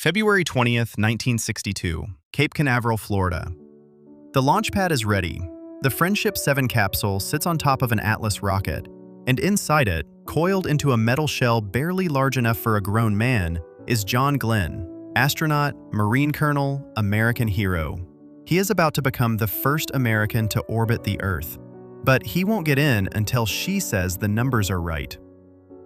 February 20th, 1962, Cape Canaveral, Florida. The launch pad is ready. The Friendship 7 capsule sits on top of an Atlas rocket, and inside it, coiled into a metal shell barely large enough for a grown man, is John Glenn, astronaut, Marine colonel, American hero. He is about to become the first American to orbit the Earth, but he won't get in until she says the numbers are right.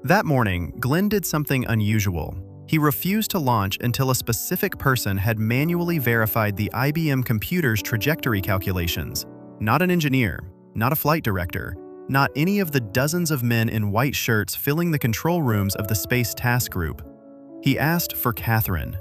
That morning, Glenn did something unusual. He refused to launch until a specific person had manually verified the IBM computer's trajectory calculations. Not an engineer, not a flight director, not any of the dozens of men in white shirts filling the control rooms of the Space Task Group. He asked for Katherine.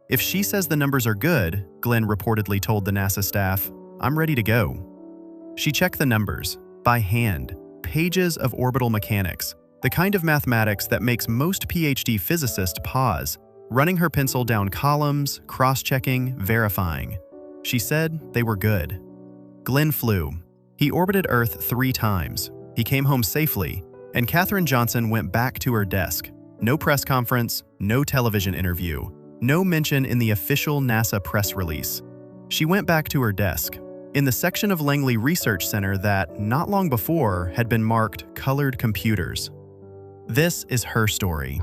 If she says the numbers are good, Glenn reportedly told the NASA staff, I'm ready to go. She checked the numbers, by hand, pages of orbital mechanics, the kind of mathematics that makes most PhD physicists pause, running her pencil down columns, cross-checking, verifying. She said they were good. Glenn flew. He orbited Earth 3 times. He came home safely, and Katherine Johnson went back to her desk. No press conference, no television interview, no mention in the official NASA press release. She went back to her desk, in the section of Langley Research Center that, not long before, had been marked Colored Computers. This is her story.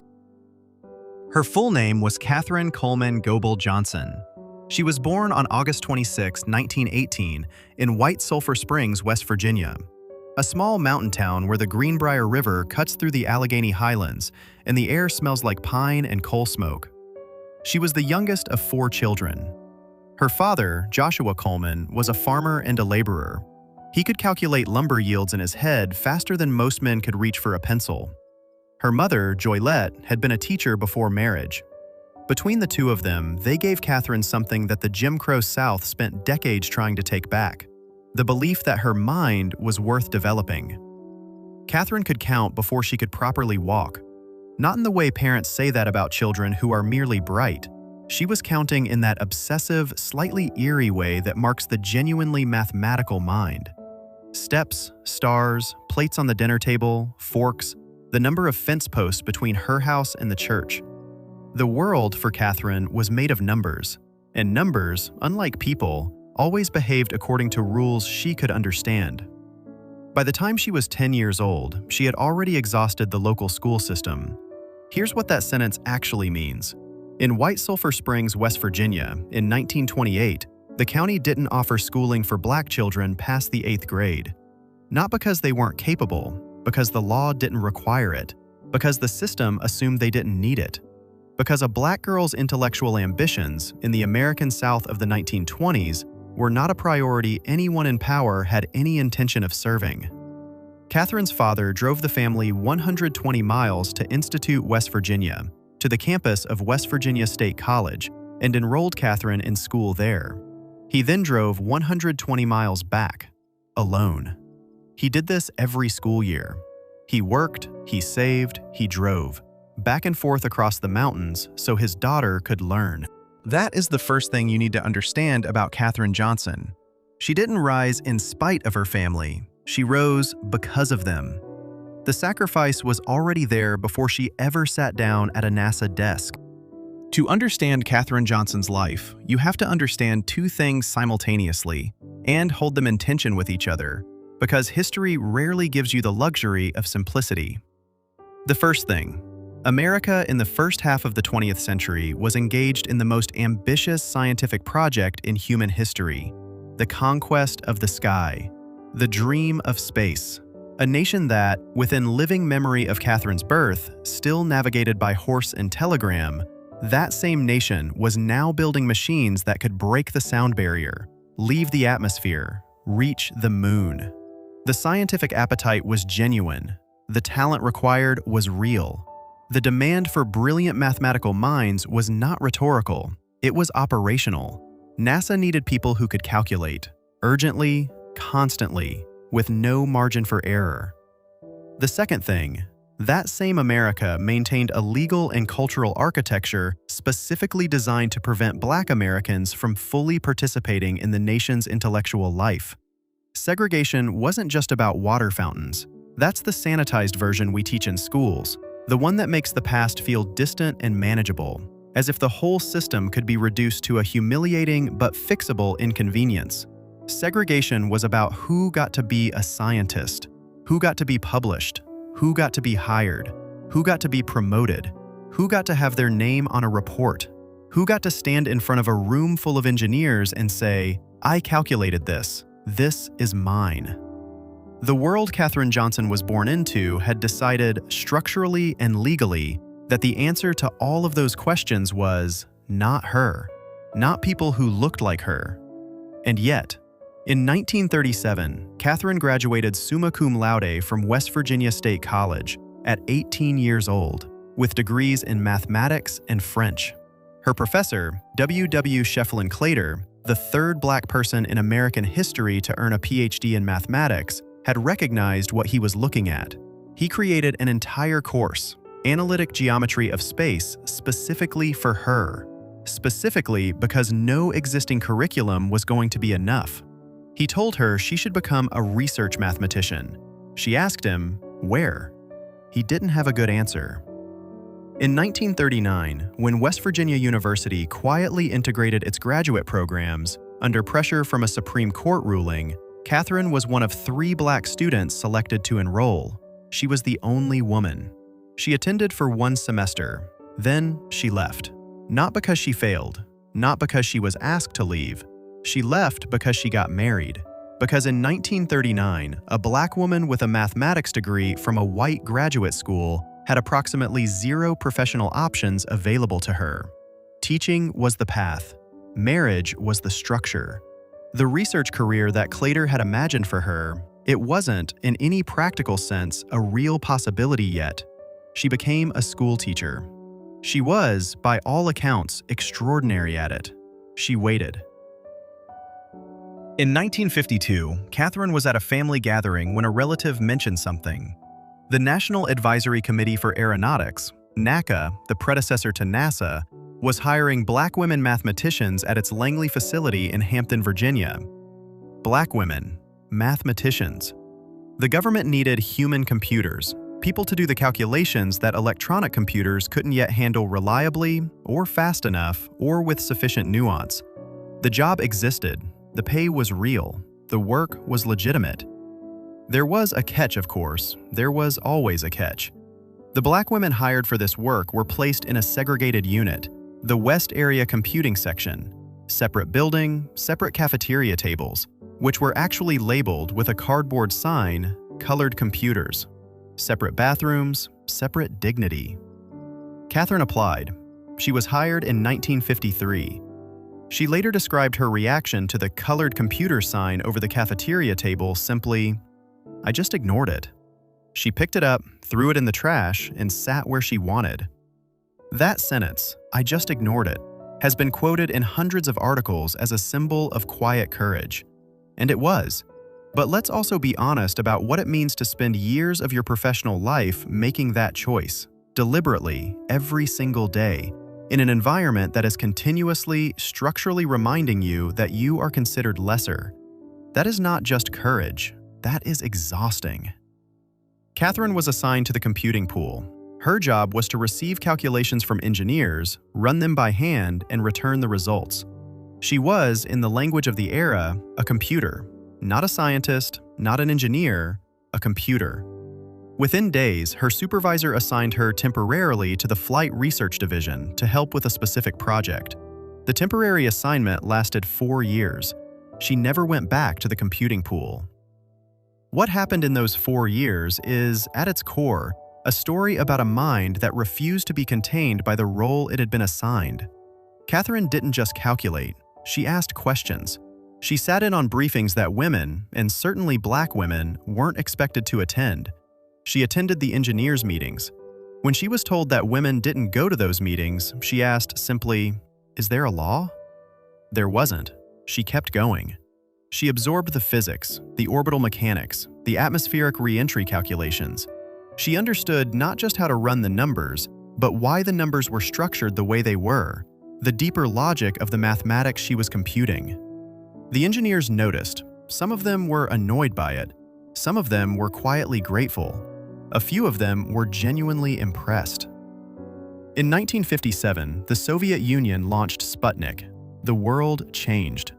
Her full name was Katherine Coleman Goebel Johnson. She was born on August 26, 1918, in White Sulphur Springs, West Virginia, a small mountain town where the Greenbrier River cuts through the Allegheny Highlands and the air smells like pine and coal smoke. She was the youngest of 4 children. Her father, Joshua Coleman, was a farmer and a laborer. He could calculate lumber yields in his head faster than most men could reach for a pencil. Her mother, Joylette, had been a teacher before marriage. Between the two of them, they gave Katherine something that the Jim Crow South spent decades trying to take back: the belief that her mind was worth developing. Katherine could count before she could properly walk. Not in the way parents say that about children who are merely bright. She was counting in that obsessive, slightly eerie way that marks the genuinely mathematical mind. Steps, stars, plates on the dinner table, forks, the number of fence posts between her house and the church. The world, for Katherine, was made of numbers, and numbers, unlike people, always behaved according to rules she could understand. By the time she was 10 years old, she had already exhausted the local school system. Here's what that sentence actually means. In White Sulphur Springs, West Virginia, in 1928, the county didn't offer schooling for black children past the 8th grade. Not because they weren't capable, because the law didn't require it, because the system assumed they didn't need it, because a black girl's intellectual ambitions in the American South of the 1920s were not a priority anyone in power had any intention of serving. Katherine's father drove the family 120 miles to Institute, West Virginia, to the campus of West Virginia State College, and enrolled Katherine in school there. He then drove 120 miles back, alone. He did this every school year. He worked, he saved, he drove, back and forth across the mountains so his daughter could learn. That is the first thing you need to understand about Katherine Johnson. She didn't rise in spite of her family. She rose because of them. The sacrifice was already there before she ever sat down at a NASA desk. To understand Katherine Johnson's life, you have to understand 2 things simultaneously and hold them in tension with each other, because history rarely gives you the luxury of simplicity. The first thing, America in the first half of the 20th century was engaged in the most ambitious scientific project in human history, the conquest of the sky, the dream of space. A nation that, within living memory of Katherine's birth, still navigated by horse and telegram, that same nation was now building machines that could break the sound barrier, leave the atmosphere, reach the moon. The scientific appetite was genuine. The talent required was real. The demand for brilliant mathematical minds was not rhetorical. It was operational. NASA needed people who could calculate, urgently, constantly, with no margin for error. The second thing, that same America maintained a legal and cultural architecture specifically designed to prevent Black Americans from fully participating in the nation's intellectual life. Segregation wasn't just about water fountains. That's the sanitized version we teach in schools, the one that makes the past feel distant and manageable. as if the whole system could be reduced to a humiliating but fixable inconvenience. Segregation was about who got to be a scientist, who got to be published, who got to be hired, who got to be promoted, who got to have their name on a report, who got to stand in front of a room full of engineers and say, "I calculated this. This is mine." The world Katherine Johnson was born into had decided structurally and legally that the answer to all of those questions was not her, not people who looked like her. And yet, in 1937, Katherine graduated summa cum laude from West Virginia State College at 18 years old, with degrees in mathematics and French. Her professor, W. Shefflin Claytor, the third Black person in American history to earn a PhD in mathematics, had recognized what he was looking at. He created an entire course, Analytic Geometry of Space, specifically for her, specifically because no existing curriculum was going to be enough. He told her she should become a research mathematician. She asked him, where? He didn't have a good answer. In 1939, when West Virginia University quietly integrated its graduate programs, under pressure from a Supreme Court ruling, Katherine was one of 3 Black students selected to enroll. She was the only woman. She attended for 1 semester. Then she left. Not because she failed, not because she was asked to leave. She left because she got married. Because in 1939, a Black woman with a mathematics degree from a white graduate school had approximately 0 professional options available to her. Teaching was the path. Marriage was the structure. The research career that Claytor had imagined for her, it wasn't, in any practical sense, a real possibility yet. She became a school teacher. She was, by all accounts, extraordinary at it. She waited. In 1952, Katherine was at a family gathering when a relative mentioned something. The National Advisory Committee for Aeronautics, NACA, the predecessor to NASA, was hiring Black women mathematicians at its Langley facility in Hampton, Virginia. Black women, mathematicians. The government needed human computers, people to do the calculations that electronic computers couldn't yet handle reliably, or fast enough, or with sufficient nuance. The job existed. The pay was real. The work was legitimate. There was a catch, of course. There was always a catch. The Black women hired for this work were placed in a segregated unit, the West Area Computing Section. Separate building, separate cafeteria tables, which were actually labeled with a cardboard sign, "Colored Computers." Separate bathrooms, separate dignity. Katherine applied. She was hired in 1953. She later described her reaction to the colored computer sign over the cafeteria table simply, "I just ignored it." She picked it up, threw it in the trash, and sat where she wanted. That sentence, "I just ignored it," has been quoted in hundreds of articles as a symbol of quiet courage. And it was. But let's also be honest about what it means to spend years of your professional life making that choice, deliberately, every single day, in an environment that is continuously, structurally reminding you that you are considered lesser. That is not just courage, that is exhausting. Katherine was assigned to the computing pool. Her job was to receive calculations from engineers, run them by hand, and return the results. She was, in the language of the era, a computer. Not a scientist, not an engineer, a computer. Within days, her supervisor assigned her temporarily to the Flight Research Division to help with a specific project. The temporary assignment lasted 4 years. She never went back to the computing pool. What happened in those 4 years is, at its core, a story about a mind that refused to be contained by the role it had been assigned. Katherine didn't just calculate, she asked questions. She sat in on briefings that women, and certainly Black women, weren't expected to attend. She attended the engineers' meetings. When she was told that women didn't go to those meetings, she asked simply, "Is there a law?" There wasn't. She kept going. She absorbed the physics, the orbital mechanics, the atmospheric re-entry calculations. She understood not just how to run the numbers, but why the numbers were structured the way they were, the deeper logic of the mathematics she was computing. The engineers noticed. Some of them were annoyed by it. Some of them were quietly grateful. A few of them were genuinely impressed. In 1957, the Soviet Union launched Sputnik. The world changed.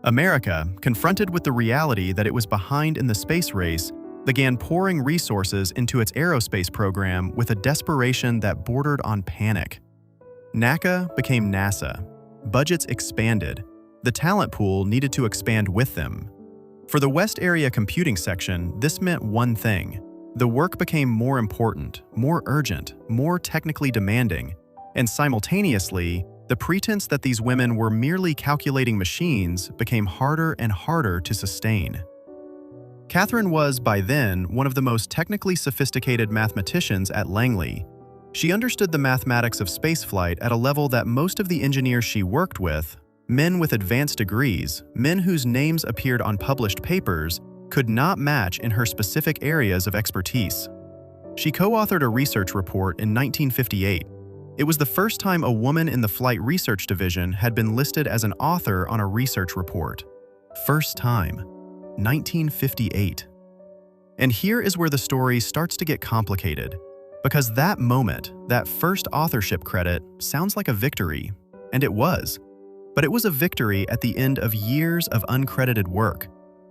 America, confronted with the reality that it was behind in the space race, began pouring resources into its aerospace program with a desperation that bordered on panic. NACA became NASA. Budgets expanded. The talent pool needed to expand with them. For the West Area Computing Section, this meant one thing. The work became more important, more urgent, more technically demanding, and simultaneously, the pretense that these women were merely calculating machines became harder and harder to sustain. Katherine was, by then, one of the most technically sophisticated mathematicians at Langley. She understood the mathematics of spaceflight at a level that most of the engineers she worked with, men with advanced degrees, men whose names appeared on published papers, could not match in her specific areas of expertise. She co-authored a research report in 1958. It was the first time a woman in the Flight Research Division had been listed as an author on a research report. First time. 1958. And here is where the story starts to get complicated, because that moment, that first authorship credit, sounds like a victory, and it was. But it was a victory at the end of years of uncredited work.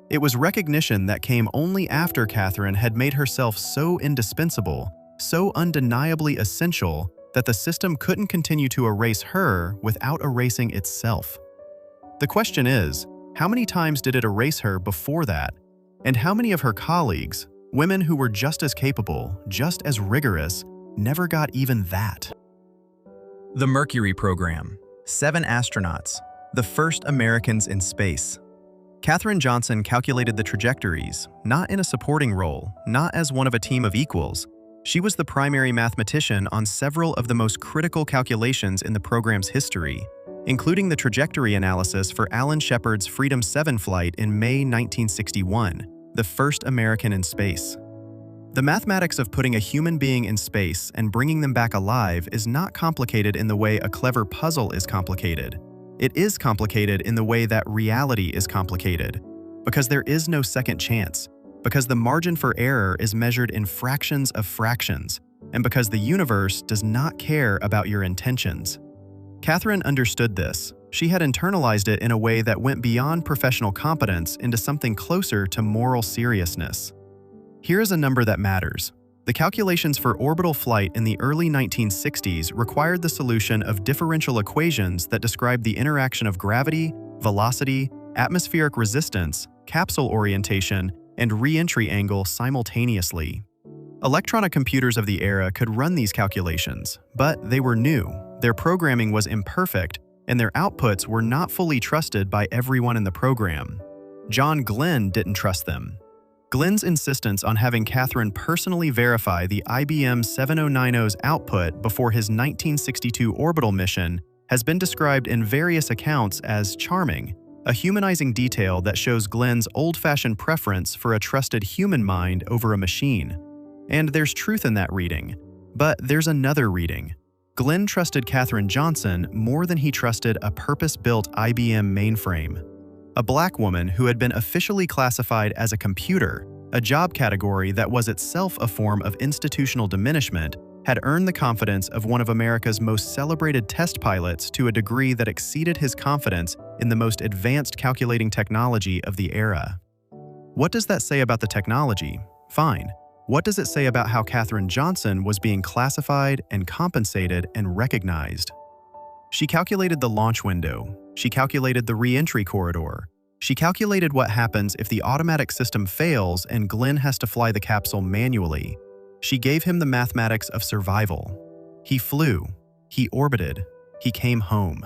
It was recognition that came only after Katherine had made herself so indispensable, so undeniably essential, that the system couldn't continue to erase her without erasing itself. The question is, how many times did it erase her before that? And how many of her colleagues, women who were just as capable, just as rigorous, never got even that? The Mercury program. 7 astronauts, the first Americans in space. Katherine Johnson calculated the trajectories, not in a supporting role, not as one of a team of equals. She was the primary mathematician on several of the most critical calculations in the program's history, including the trajectory analysis for Alan Shepard's Freedom 7 flight in May 1961, the first American in space. The mathematics of putting a human being in space and bringing them back alive is not complicated in the way a clever puzzle is complicated. It is complicated in the way that reality is complicated, because there is no second chance, because the margin for error is measured in fractions of fractions, and because the universe does not care about your intentions. Katherine understood this. She had internalized it in a way that went beyond professional competence into something closer to moral seriousness. Here is a number that matters. The calculations for orbital flight in the early 1960s required the solution of differential equations that describe the interaction of gravity, velocity, atmospheric resistance, capsule orientation, and re-entry angle simultaneously. Electronic computers of the era could run these calculations, but they were new, their programming was imperfect, and their outputs were not fully trusted by everyone in the program. John Glenn didn't trust them. Glenn's insistence on having Katherine personally verify the IBM 7090's output before his 1962 orbital mission has been described in various accounts as charming, a humanizing detail that shows Glenn's old-fashioned preference for a trusted human mind over a machine. And there's truth in that reading. But there's another reading. Glenn trusted Katherine Johnson more than he trusted a purpose-built IBM mainframe. A black woman who had been officially classified as a computer, a job category that was itself a form of institutional diminishment, had earned the confidence of one of America's most celebrated test pilots to a degree that exceeded his confidence in the most advanced calculating technology of the era. What does that say about the technology? Fine. What does it say about how Katherine Johnson was being classified and compensated and recognized? She calculated the launch window. She calculated the re-entry corridor. She calculated what happens if the automatic system fails and Glenn has to fly the capsule manually. She gave him the mathematics of survival. He flew. He orbited. He came home.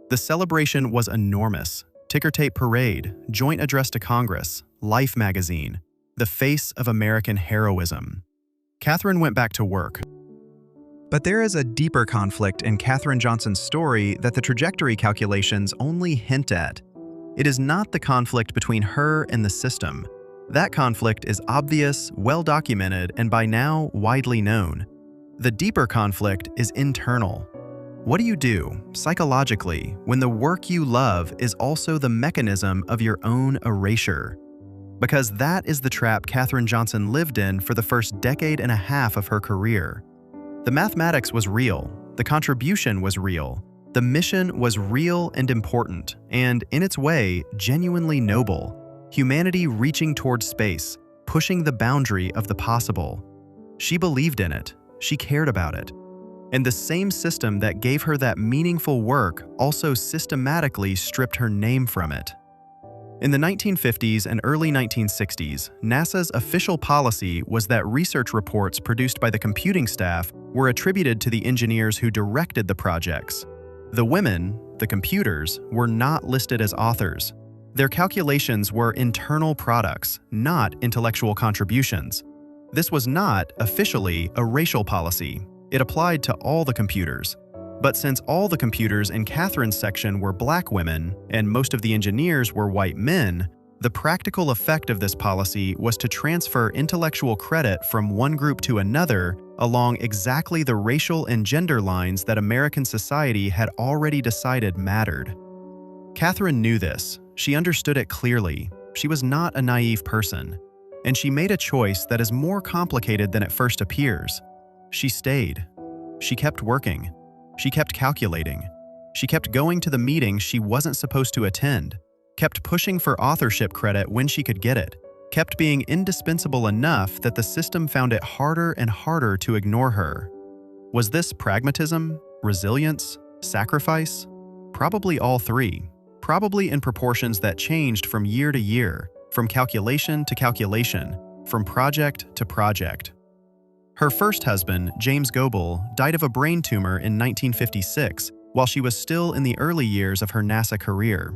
The celebration was enormous. Ticker tape parade, joint address to Congress, Life magazine, the face of American heroism. Katherine went back to work. But there is a deeper conflict in Katherine Johnson's story that the trajectory calculations only hint at. It is not the conflict between her and the system. That conflict is obvious, well-documented, and by now widely known. The deeper conflict is internal. What do you do, psychologically, when the work you love is also the mechanism of your own erasure? Because that is the trap Katherine Johnson lived in for the first decade and a half of her career. The mathematics was real. The contribution was real. The mission was real and important, and in its way, genuinely noble. Humanity reaching towards space, pushing the boundary of the possible. She believed in it. She cared about it. And the same system that gave her that meaningful work also systematically stripped her name from it. In the 1950s and early 1960s, NASA's official policy was that research reports produced by the computing staff were attributed to the engineers who directed the projects. The women, the computers, were not listed as authors. Their calculations were internal products, not intellectual contributions. This was not, officially, a racial policy. It applied to all the computers. But since all the computers in Katherine's section were black women, and most of the engineers were white men, the practical effect of this policy was to transfer intellectual credit from one group to another along exactly the racial and gender lines that American society had already decided mattered. Katherine knew this. She understood it clearly. She was not a naive person. And she made a choice that is more complicated than it first appears. She stayed. She kept working. She kept calculating. She kept going to the meetings she wasn't supposed to attend, kept pushing for authorship credit when she could get it, kept being indispensable enough that the system found it harder and harder to ignore her. Was this pragmatism, resilience, sacrifice? Probably all three. Probably in proportions that changed from year to year, from calculation to calculation, from project to project. Her first husband, James Goebel, died of a brain tumor in 1956 while she was still in the early years of her NASA career.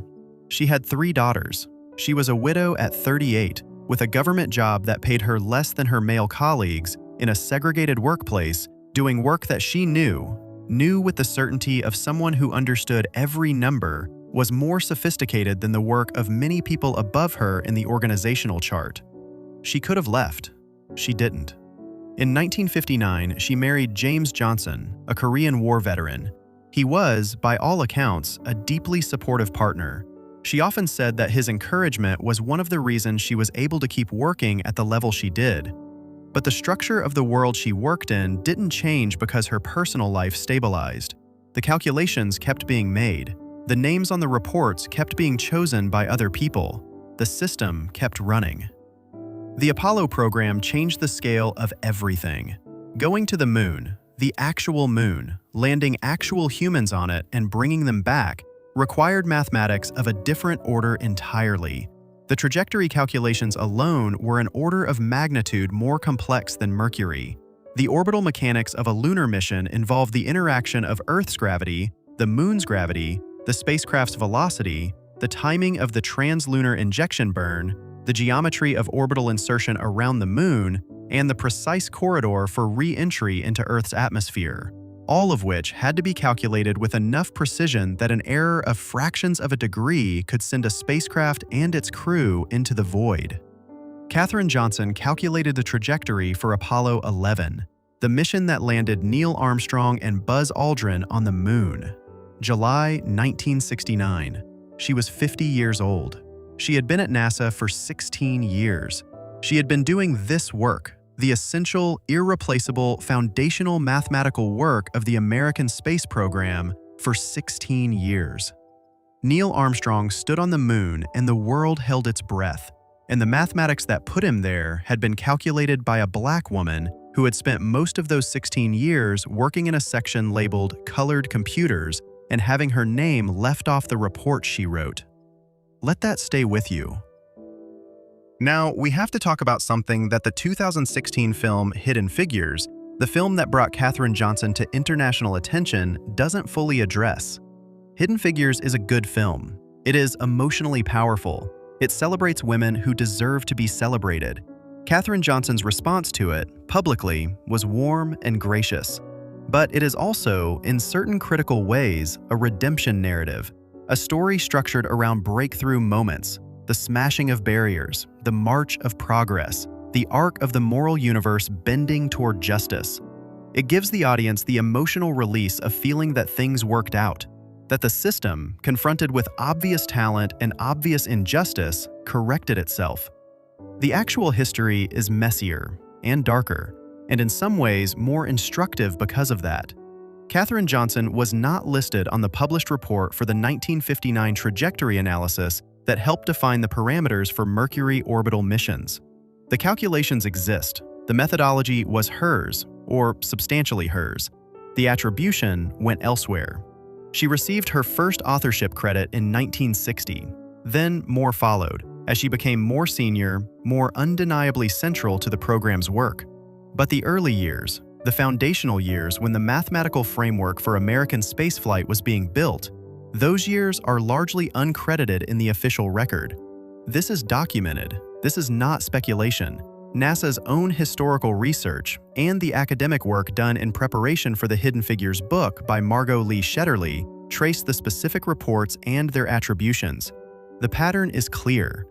She had 3 daughters. She was a widow at 38, with a government job that paid her less than her male colleagues in a segregated workplace, doing work that she knew with the certainty of someone who understood every number, was more sophisticated than the work of many people above her in the organizational chart. She could have left. She didn't. In 1959, she married James Johnson, a Korean War veteran. He was, by all accounts, a deeply supportive partner. She often said that his encouragement was one of the reasons she was able to keep working at the level she did. But the structure of the world she worked in didn't change because her personal life stabilized. The calculations kept being made. The names on the reports kept being chosen by other people. The system kept running. The Apollo program changed the scale of everything. Going to the moon, the actual moon, landing actual humans on it and bringing them back, required mathematics of a different order entirely. The trajectory calculations alone were an order of magnitude more complex than Mercury. The orbital mechanics of a lunar mission involved the interaction of Earth's gravity, the moon's gravity, the spacecraft's velocity, the timing of the translunar injection burn, the geometry of orbital insertion around the moon, and the precise corridor for re-entry into Earth's atmosphere, all of which had to be calculated with enough precision that an error of fractions of a degree could send a spacecraft and its crew into the void. Katherine Johnson calculated the trajectory for Apollo 11, the mission that landed Neil Armstrong and Buzz Aldrin on the moon. July 1969. She was 50 years old. She had been at NASA for 16 years. She had been doing this work, the essential, irreplaceable, foundational mathematical work of the American space program, for 16 years. Neil Armstrong stood on the moon and the world held its breath, and the mathematics that put him there had been calculated by a black woman who had spent most of those 16 years working in a section labeled Colored Computers and having her name left off the report she wrote. Let that stay with you. Now, we have to talk about something that the 2016 film Hidden Figures, the film that brought Katherine Johnson to international attention, doesn't fully address. Hidden Figures is a good film. It is emotionally powerful. It celebrates women who deserve to be celebrated. Katherine Johnson's response to it, publicly, was warm and gracious. But it is also, in certain critical ways, a redemption narrative, a story structured around breakthrough moments, the smashing of barriers, the march of progress, the arc of the moral universe bending toward justice. It gives the audience the emotional release of feeling that things worked out, that the system, confronted with obvious talent and obvious injustice, corrected itself. The actual history is messier and darker, and in some ways more instructive because of that. Katherine Johnson was not listed on the published report for the 1959 trajectory analysis that helped define the parameters for Mercury orbital missions. The calculations exist. The methodology was hers, or substantially hers. The attribution went elsewhere. She received her first authorship credit in 1960. Then more followed, as she became more senior, more undeniably central to the program's work. But the early years, the foundational years when the mathematical framework for American spaceflight was being built, those years are largely uncredited in the official record. This is documented. This is not speculation. NASA's own historical research and the academic work done in preparation for the Hidden Figures book by Margot Lee Shetterly trace the specific reports and their attributions. The pattern is clear.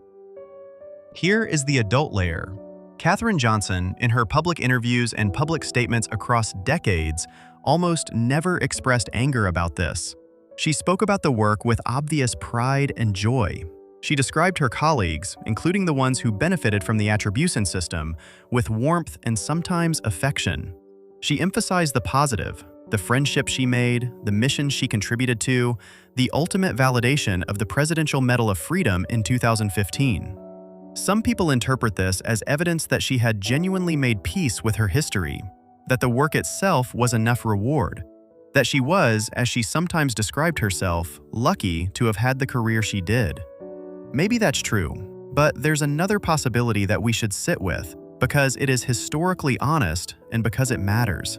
Here is the adult layer. Katherine Johnson, in her public interviews and public statements across decades, almost never expressed anger about this. She spoke about the work with obvious pride and joy. She described her colleagues, including the ones who benefited from the attribution system, with warmth and sometimes affection. She emphasized the positive, the friendship she made, the mission she contributed to, the ultimate validation of the Presidential Medal of Freedom in 2015. Some people interpret this as evidence that she had genuinely made peace with her history, that the work itself was enough reward, that she was, as she sometimes described herself, lucky to have had the career she did. Maybe that's true, but there's another possibility that we should sit with, because it is historically honest and because it matters.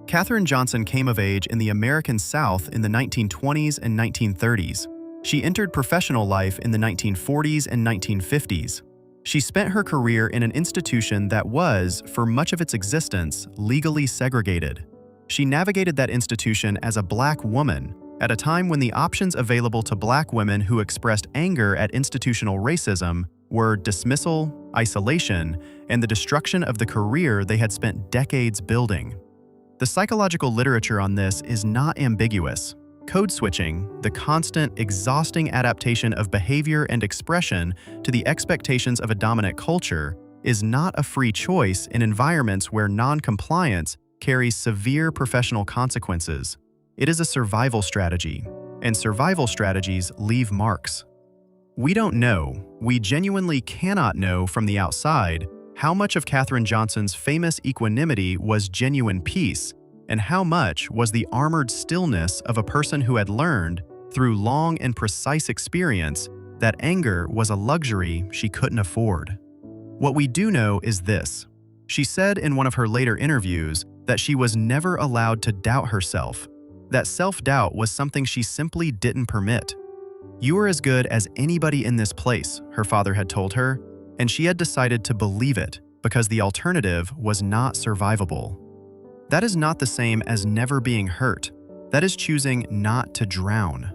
Katherine Johnson came of age in the American South in the 1920s and 1930s. She entered professional life in the 1940s and 1950s. She spent her career in an institution that was, for much of its existence, legally segregated. She navigated that institution as a Black woman, at a time when the options available to Black women who expressed anger at institutional racism were dismissal, isolation, and the destruction of the career they had spent decades building. The psychological literature on this is not ambiguous. Code switching, the constant, exhausting adaptation of behavior and expression to the expectations of a dominant culture, is not a free choice in environments where non-compliance carries severe professional consequences. It is a survival strategy, and survival strategies leave marks. We don't know, we genuinely cannot know from the outside, how much of Katherine Johnson's famous equanimity was genuine peace, and how much was the armored stillness of a person who had learned, through long and precise experience, that anger was a luxury she couldn't afford. What we do know is this. She said in one of her later interviews that she was never allowed to doubt herself, that self-doubt was something she simply didn't permit. "You are as good as anybody in this place," her father had told her, and she had decided to believe it because the alternative was not survivable. That is not the same as never being hurt. That is choosing not to drown.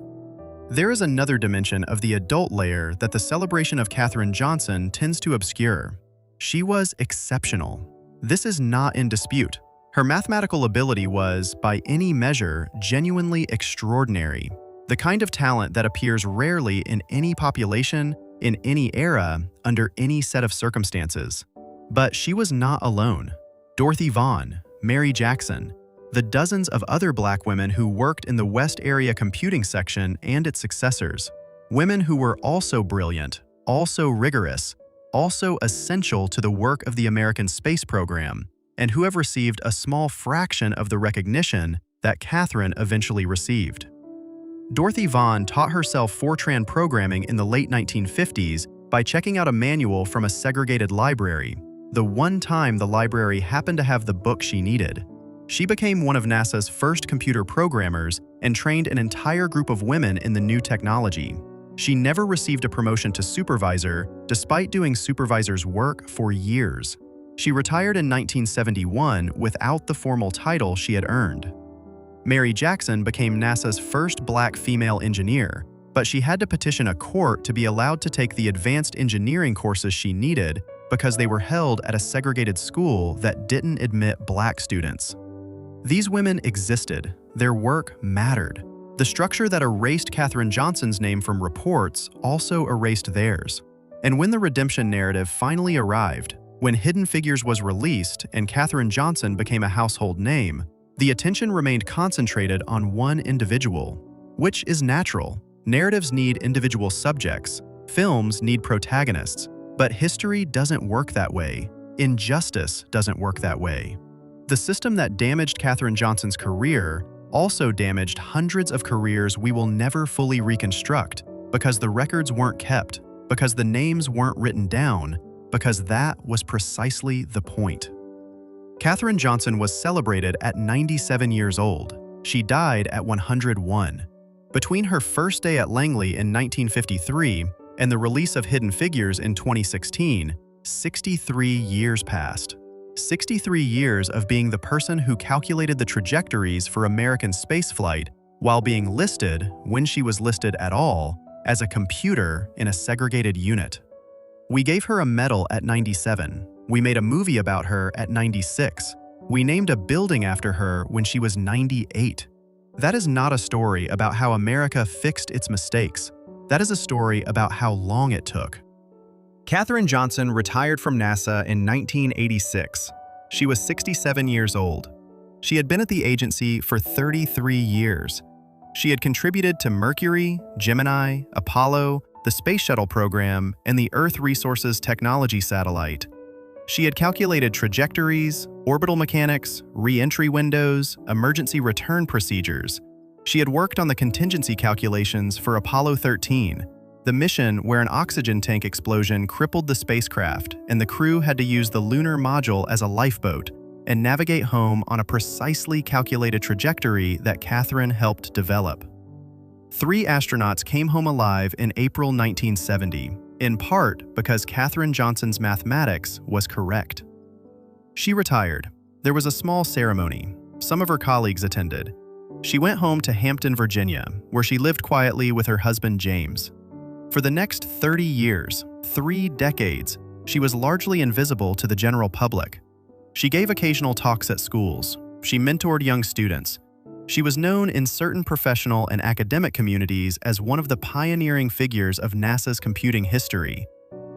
There is another dimension of the adult layer that the celebration of Katherine Johnson tends to obscure. She was exceptional. This is not in dispute. Her mathematical ability was, by any measure, genuinely extraordinary. The kind of talent that appears rarely in any population, in any era, under any set of circumstances. But she was not alone. Dorothy Vaughan, Mary Jackson, the dozens of other Black women who worked in the West Area Computing section and its successors. Women who were also brilliant, also rigorous, also essential to the work of the American space program, and who have received a small fraction of the recognition that Katherine eventually received. Dorothy Vaughan taught herself Fortran programming in the late 1950s by checking out a manual from a segregated library, the one time the library happened to have the book she needed. She became one of NASA's first computer programmers and trained an entire group of women in the new technology. She never received a promotion to supervisor, despite doing supervisor's work for years. She retired in 1971 without the formal title she had earned. Mary Jackson became NASA's first Black female engineer, but she had to petition a court to be allowed to take the advanced engineering courses she needed because they were held at a segregated school that didn't admit Black students. These women existed. Their work mattered. The structure that erased Katherine Johnson's name from reports also erased theirs. And when the redemption narrative finally arrived, when Hidden Figures was released and Katherine Johnson became a household name, The attention remained concentrated on one individual, which is natural. Narratives need individual subjects, films need protagonists, but history doesn't work that way. Injustice doesn't work that way. The system that damaged Katherine Johnson's career also damaged hundreds of careers we will never fully reconstruct because the records weren't kept, because the names weren't written down, because that was precisely the point. Katherine Johnson was celebrated at 97 years old. She died at 101. Between her first day at Langley in 1953 and the release of Hidden Figures in 2016, 63 years passed. 63 years of being the person who calculated the trajectories for American spaceflight while being listed, when she was listed at all, as a computer in a segregated unit. We gave her a medal at 97. We made a movie about her at 96. We named a building after her when she was 98. That is not a story about how America fixed its mistakes. That is a story about how long it took. Katherine Johnson retired from NASA in 1986. She was 67 years old. She had been at the agency for 33 years. She had contributed to Mercury, Gemini, Apollo, the Space Shuttle program, and the Earth Resources Technology satellite. She had calculated trajectories, orbital mechanics, re-entry windows, emergency return procedures. She had worked on the contingency calculations for Apollo 13, the mission where an oxygen tank explosion crippled the spacecraft and the crew had to use the lunar module as a lifeboat and navigate home on a precisely calculated trajectory that Katherine helped develop. 3 astronauts came home alive in April 1970, in part because Katherine Johnson's mathematics was correct. She retired. There was a small ceremony. Some of her colleagues attended. She went home to Hampton, Virginia, where she lived quietly with her husband James. For the next 30 years, 3 decades, she was largely invisible to the general public. She gave occasional talks at schools. She mentored young students. She was known in certain professional and academic communities as one of the pioneering figures of NASA's computing history.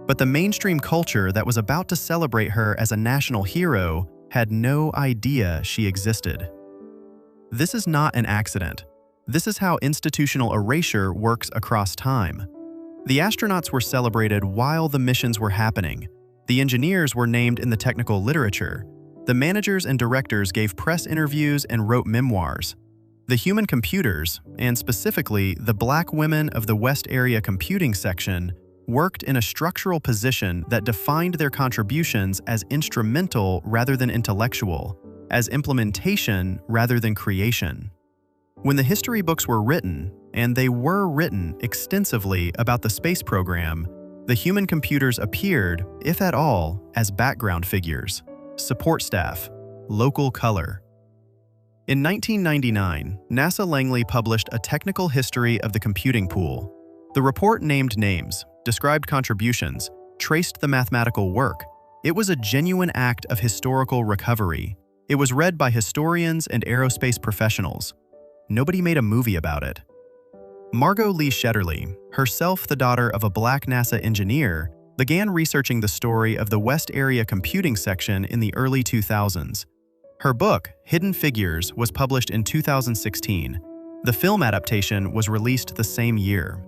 But the mainstream culture that was about to celebrate her as a national hero had no idea she existed. This is not an accident. This is how institutional erasure works across time. The astronauts were celebrated while the missions were happening. The engineers were named in the technical literature. The managers and directors gave press interviews and wrote memoirs. The human computers, and specifically the black women of the West Area Computing Section, worked in a structural position that defined their contributions as instrumental rather than intellectual, as implementation rather than creation. When the history books were written, and they were written extensively about the space program, the human computers appeared, if at all, as background figures, support staff, local color. In 1999, NASA Langley published a technical history of the computing pool. The report named names, described contributions, traced the mathematical work. It was a genuine act of historical recovery. It was read by historians and aerospace professionals. Nobody made a movie about it. Margot Lee Shetterly, herself the daughter of a black NASA engineer, began researching the story of the West Area Computing Section in the early 2000s. Her book, Hidden Figures, was published in 2016. The film adaptation was released the same year.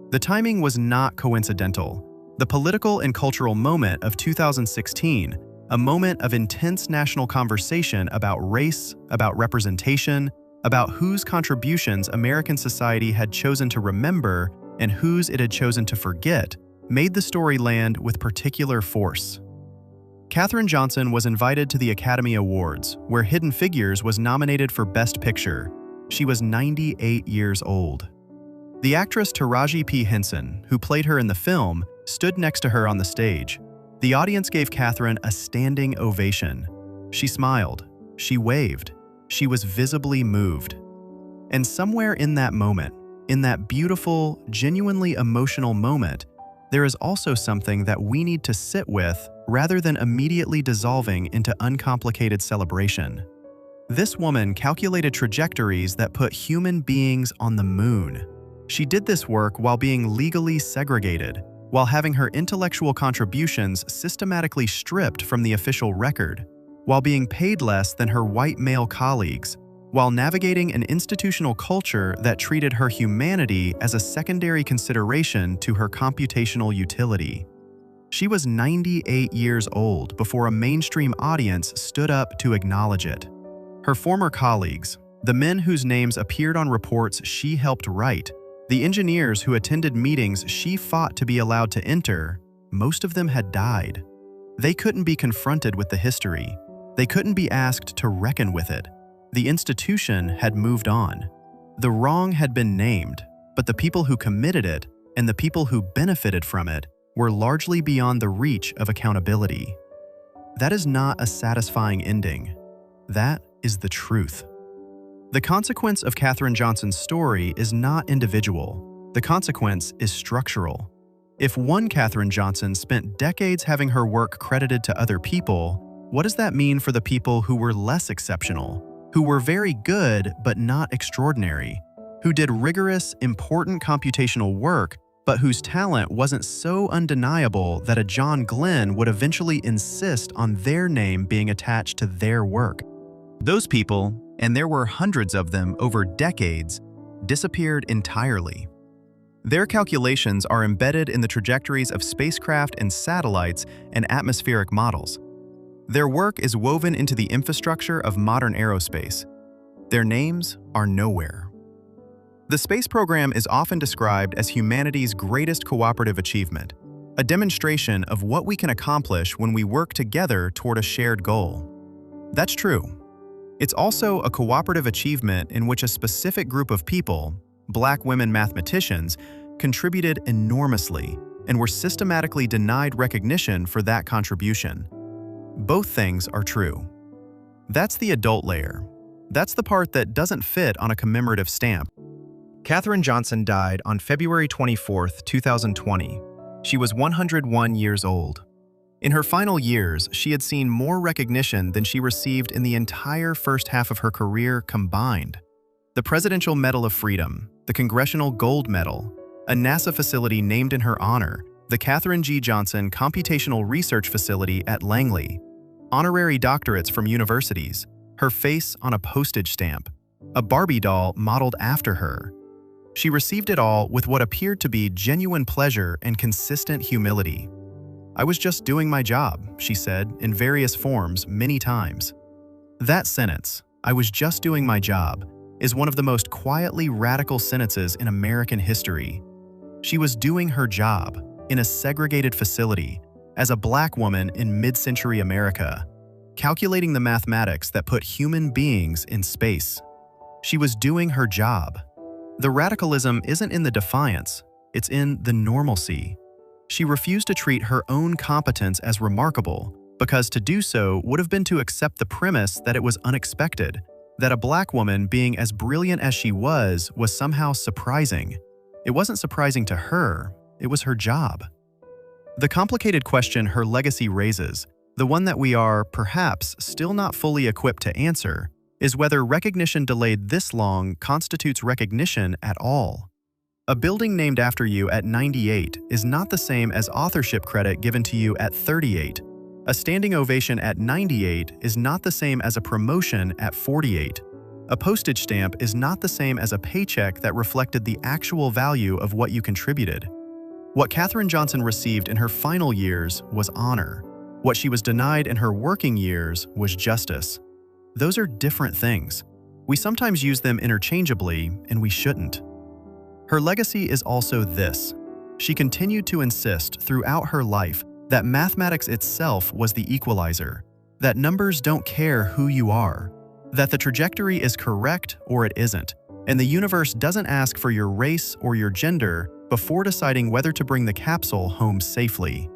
The timing was not coincidental. The political and cultural moment of 2016, a moment of intense national conversation about race, about representation, about whose contributions American society had chosen to remember and whose it had chosen to forget, made the story land with particular force. Katherine Johnson was invited to the Academy Awards, where Hidden Figures was nominated for Best Picture. She was 98 years old. The actress Taraji P. Henson, who played her in the film, stood next to her on the stage. The audience gave Katherine a standing ovation. She smiled. She waved. She was visibly moved. And somewhere in that moment, in that beautiful, genuinely emotional moment, there is also something that we need to sit with rather than immediately dissolving into uncomplicated celebration. This woman calculated trajectories that put human beings on the moon. She did this work while being legally segregated, while having her intellectual contributions systematically stripped from the official record, while being paid less than her white male colleagues, while navigating an institutional culture that treated her humanity as a secondary consideration to her computational utility. She was 98 years old before a mainstream audience stood up to acknowledge it. Her former colleagues, the men whose names appeared on reports she helped write, the engineers who attended meetings she fought to be allowed to enter, most of them had died. They couldn't be confronted with the history. They couldn't be asked to reckon with it. The institution had moved on. The wrong had been named, but the people who committed it and the people who benefited from it were largely beyond the reach of accountability. That is not a satisfying ending. That is the truth. The consequence of Katherine Johnson's story is not individual. The consequence is structural. If one Katherine Johnson spent decades having her work credited to other people, what does that mean for the people who were less exceptional, who were very good but not extraordinary, who did rigorous, important computational work but whose talent wasn't so undeniable that a John Glenn would eventually insist on their name being attached to their work? Those people, and there were hundreds of them over decades, disappeared entirely. Their calculations are embedded in the trajectories of spacecraft and satellites and atmospheric models. Their work is woven into the infrastructure of modern aerospace. Their names are nowhere. The space program is often described as humanity's greatest cooperative achievement, a demonstration of what we can accomplish when we work together toward a shared goal. That's true. It's also a cooperative achievement in which a specific group of people, Black women mathematicians, contributed enormously and were systematically denied recognition for that contribution. Both things are true. That's the adult layer. That's the part that doesn't fit on a commemorative stamp. Katherine Johnson died on February 24, 2020. She was 101 years old. In her final years, she had seen more recognition than she received in the entire first half of her career combined. The Presidential Medal of Freedom, the Congressional Gold Medal, a NASA facility named in her honor, the Katherine G. Johnson Computational Research Facility at Langley, honorary doctorates from universities, her face on a postage stamp, a Barbie doll modeled after her. She received it all with what appeared to be genuine pleasure and consistent humility. "I was just doing my job," she said in various forms many times. That sentence, "I was just doing my job," is one of the most quietly radical sentences in American history. She was doing her job in a segregated facility as a Black woman in mid-century America, calculating the mathematics that put human beings in space. She was doing her job. The radicalism isn't in the defiance, it's in the normalcy. She refused to treat her own competence as remarkable, because to do so would have been to accept the premise that it was unexpected, that a Black woman being as brilliant as she was somehow surprising. It wasn't surprising to her, it was her job. The complicated question her legacy raises, the one that we are, perhaps, still not fully equipped to answer, is whether recognition delayed this long constitutes recognition at all. A building named after you at 98 is not the same as authorship credit given to you at 38. A standing ovation at 98 is not the same as a promotion at 48. A postage stamp is not the same as a paycheck that reflected the actual value of what you contributed. What Katherine Johnson received in her final years was honor. What she was denied in her working years was justice. Those are different things. We sometimes use them interchangeably, and we shouldn't. Her legacy is also this. She continued to insist throughout her life that mathematics itself was the equalizer, that numbers don't care who you are, that the trajectory is correct or it isn't, and the universe doesn't ask for your race or your gender before deciding whether to bring the capsule home safely.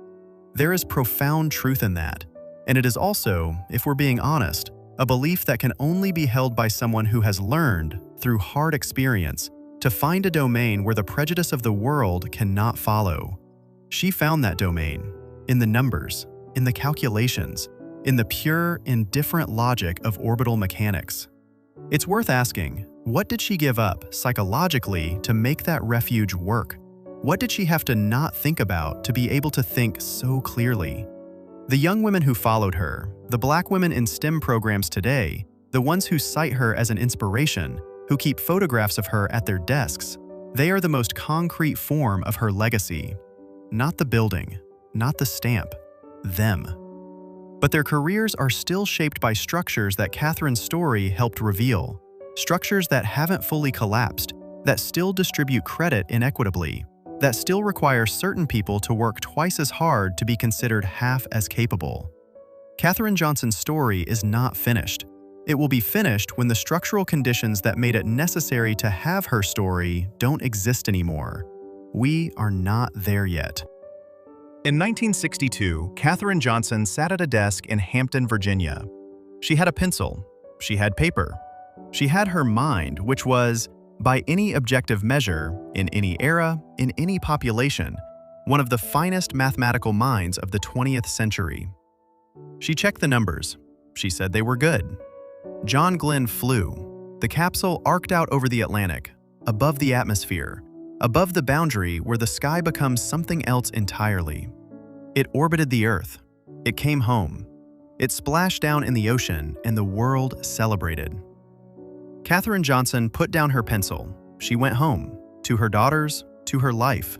There is profound truth in that, and it is also, if we're being honest, a belief that can only be held by someone who has learned, through hard experience, to find a domain where the prejudice of the world cannot follow. She found that domain, in the numbers, in the calculations, in the pure, indifferent logic of orbital mechanics. It's worth asking, what did she give up, psychologically, to make that refuge work? What did she have to not think about to be able to think so clearly? The young women who followed her, the Black women in STEM programs today, the ones who cite her as an inspiration, who keep photographs of her at their desks, they are the most concrete form of her legacy. Not the building, not the stamp, them. But their careers are still shaped by structures that Katherine's story helped reveal, structures that haven't fully collapsed, that still distribute credit inequitably, that still require certain people to work twice as hard to be considered half as capable. Katherine Johnson's story is not finished. It will be finished when the structural conditions that made it necessary to have her story don't exist anymore. We are not there yet. In 1962, Katherine Johnson sat at a desk in Hampton, Virginia. She had a pencil. She had paper. She had her mind, which was, by any objective measure, in any era, in any population, one of the finest mathematical minds of the 20th century. She checked the numbers. She said they were good. John Glenn flew. The capsule arced out over the Atlantic, above the atmosphere, above the boundary where the sky becomes something else entirely. It orbited the Earth. It came home. It splashed down in the ocean, and the world celebrated. Katherine Johnson put down her pencil. She went home, to her daughters, to her life,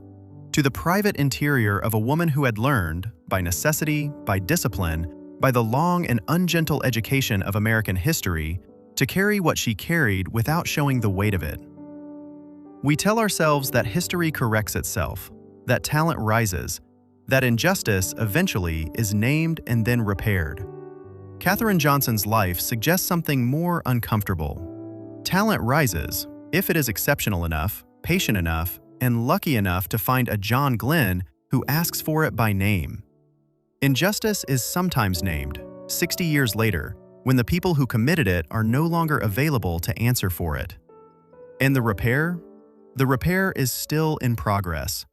to the private interior of a woman who had learned, by necessity, by discipline, by the long and ungentle education of American history, to carry what she carried without showing the weight of it. We tell ourselves that history corrects itself, that talent rises, that injustice eventually is named and then repaired. Katherine Johnson's life suggests something more uncomfortable. Talent rises, if it is exceptional enough, patient enough, and lucky enough to find a John Glenn who asks for it by name. Injustice is sometimes named, 60 years later, when the people who committed it are no longer available to answer for it. And the repair? The repair is still in progress.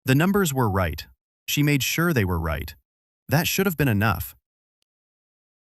The numbers were right. She made sure they were right. That should have been enough.